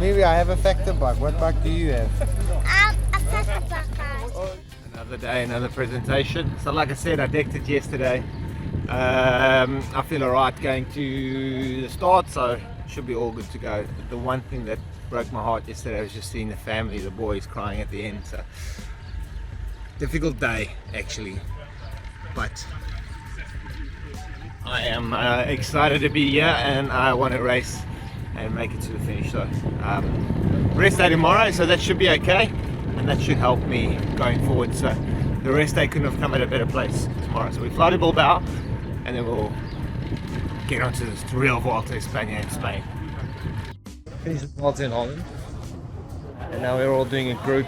Maybe I have a factor bug. What bug do you have? A factor bug. Another day, another presentation. So like I said, I decked it yesterday. I feel alright going to the start, so should be all good to go. The one thing that broke my heart yesterday was just seeing the family, the boys crying at the end. So difficult day actually, but I am excited to be here and I want to race and make it to the finish. So rest day tomorrow, so that should be okay, and that should help me going forward. So the rest day couldn't have come at a better place tomorrow. So we fly to Bilbao and then we'll get onto this real Vuelta España in Spain. Finished the Vuelta in Holland, and now we're all doing a group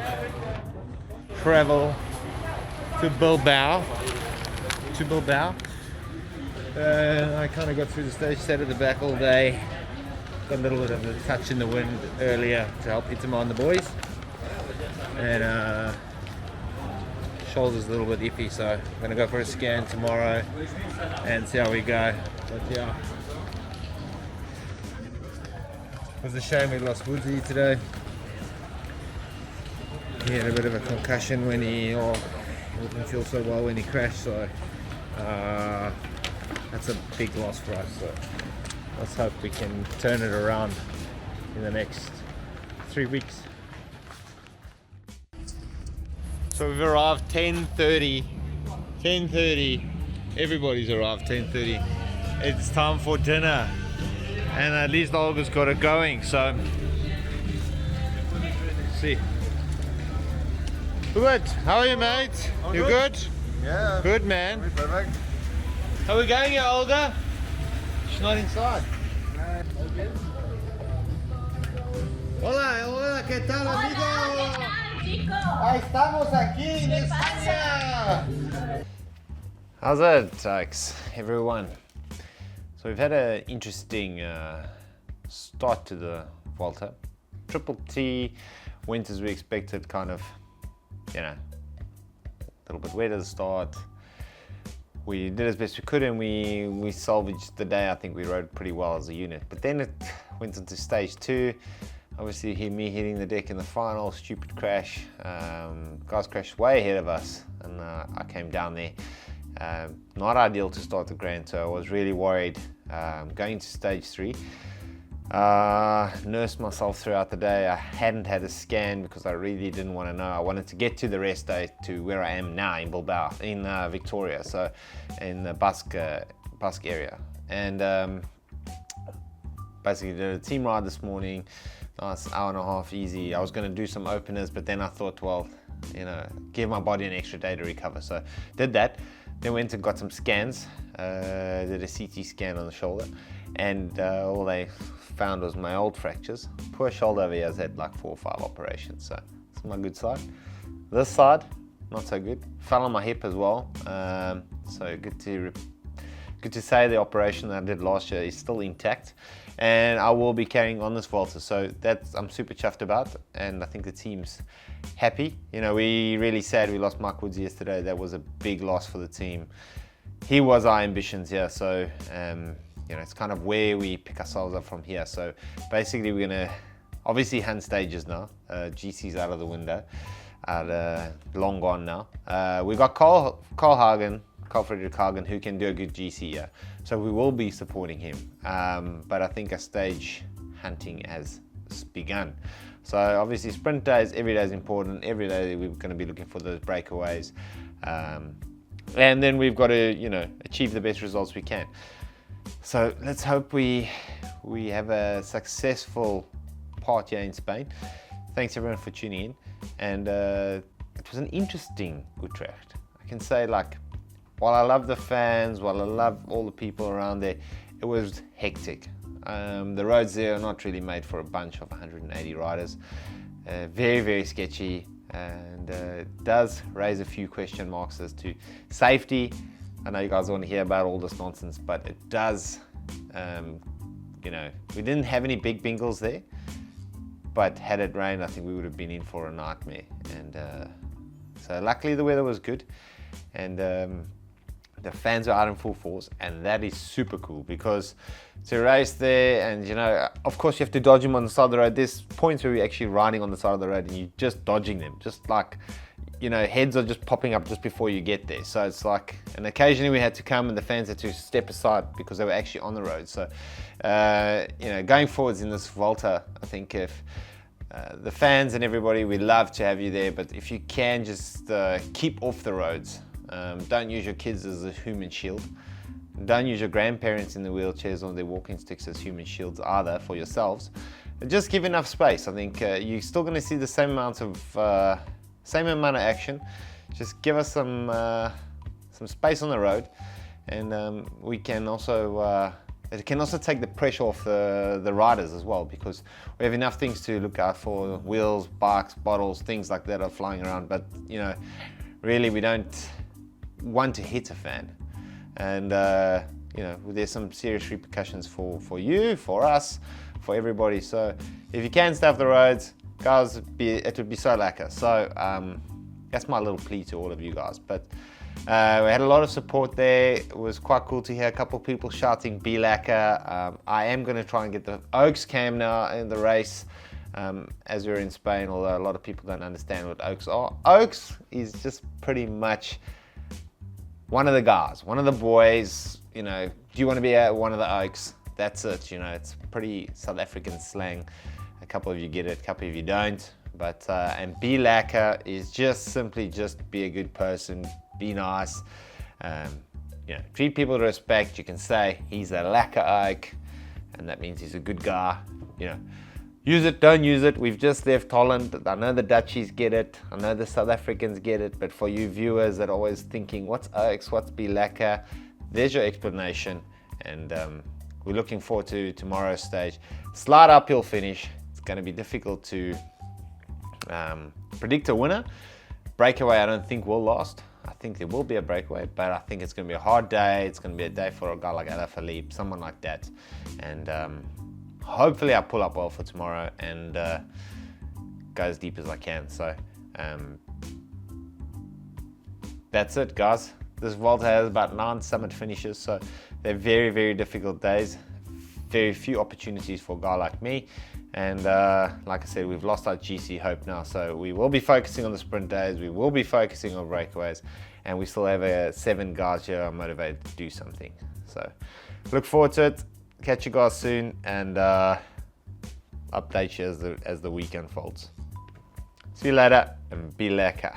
travel to Bilbao. I kind of got through the stage, sat at the back all day, got a little bit of a touch in the wind earlier to help Itama and the boys, and shoulder's a little bit iffy, so I'm going to go for a scan tomorrow and see how we go. But yeah, it was a shame we lost Woodsy today. He had a bit of a concussion when he didn't feel so well when he crashed, so that's a big loss for us. So let's hope we can turn it around in the next 3 weeks. So we've arrived 10:30. Everybody's arrived 10:30. It's time for dinner, and at least Olga's got it going. So let's see. Good. How are you, mate? You good? Yeah. Good, man. Perfect. How are we going here, Olga? She's not inside. Hola, ¿qué tal, amigo? Ahí estamos aquí en España. How's it, Tykes, everyone? So we've had an interesting start to the Vuelta. Triple T went as we expected, kind of, a little bit wet at the start. We did as best we could, and we salvaged the day. I think we rode pretty well as a unit. But then it went into stage 2. Obviously, me hitting the deck in the final, stupid crash. Guys crashed way ahead of us, and I came down there. Not ideal to start the Grand Tour. I was really worried going to stage 3. Nursed myself throughout the day. I hadn't had a scan because I really didn't want to know. I wanted to get to the rest day to where I am now in Bilbao, in Victoria, so in the Basque area. And basically did a team ride this morning. Nice hour and a half, easy. I was going to do some openers, but then I thought, well, give my body an extra day to recover. So did that. Then went and got some scans. Did a CT scan on the shoulder, and all they found was my old fractures. Poor shoulder over here has had like 4 or 5 operations, so it's my good side. This side, not so good. Fell on my hip as well. So good to say the operation that I did last year is still intact, and I will be carrying on this Vuelta. So that's I'm super chuffed about, and I think the team's happy. We really sad we lost Mike Woods yesterday. That was a big loss for the team. He was our ambitions here, so it's kind of where we pick ourselves up from here. So basically we're gonna obviously hunt stages now. GC's out of the window, long gone now. We got Carl Fredrik Hagen, who can do a good GC here, so we will be supporting him. But I think a stage hunting has begun. So obviously sprint days, every day is important. Every day we're going to be looking for those breakaways, and then we've got to achieve the best results we can. So let's hope we have a successful part here in Spain. Thanks everyone for tuning in, and it was an interesting Utrecht. I can say, while I love the fans, while I love all the people around there, it was hectic. The roads there are not really made for a bunch of 180 riders. Very, very sketchy, and it does raise a few question marks as to safety. I know you guys want to hear about all this nonsense, but it does, we didn't have any big bingles there, but had it rained, I think we would have been in for a nightmare. And so luckily the weather was good, and the fans are out in full force, and that is super cool because to race there, and you know, of course you have to dodge them on the side of the road. There's points where you're actually riding on the side of the road and you're just dodging them, just like, you know, heads are just popping up just before you get there. So it's like, and occasionally we had to come and the fans had to step aside because they were actually on the road. So, you know, going forwards in this Volta, I think if the fans and everybody, we love to have you there, but if you can just keep off the roads. Don't use your kids as a human shield. Don't use your grandparents in the wheelchairs or their walking sticks as human shields either for yourselves. Just give enough space. I think you're still going to see the same amount of action. Just give us some space on the road, and we can also it can also take the pressure off the riders as well, because we have enough things to look out for: wheels, bikes, bottles, things like that are flying around. But you know, really, we don't want to hit a fan, and you know, there's some serious repercussions for you, for us, for everybody. So if you can stay off the roads, guys, it would be so lekker. So that's my little plea to all of you guys. But we had a lot of support there. It was quite cool to hear a couple of people shouting "Be lekker." I am going to try and get the Oaks cam now in the race. As we're in Spain, although a lot of people don't understand what Oaks are. Oaks is just pretty much one of the guys, one of the boys. You know, do you want to be one of the Oaks? That's it. You know, it's pretty South African slang. A couple of you get it, a couple of you don't. But and be lekker is just simply just be a good person, be nice. You know, treat people with respect. You can say he's a lekker Oak, and that means he's a good guy. You know, use it, don't use it. We've just left Holland. I know the Dutchies get it. I know the South Africans get it. But for you viewers that are always thinking, what's Oaks, what's be lekker? There's your explanation. And we're looking forward to tomorrow's stage. Slight uphill finish. It's going to be difficult to predict a winner. Breakaway, I don't think will last. I think there will be a breakaway, but I think it's going to be a hard day. It's going to be a day for a guy like Alaphilippe, someone like that. And hopefully I pull up well for tomorrow and go as deep as I can. So that's it, guys. This Volta has about 9 summit finishes, so they're very, very difficult days. Very few opportunities for a guy like me. And like I said, we've lost our GC hope now, so we will be focusing on the sprint days, we will be focusing on breakaways, and we still have 7 guys here who are motivated to do something. So look forward to it. Catch you guys soon, and update you as the week unfolds. See you later, and be lekker.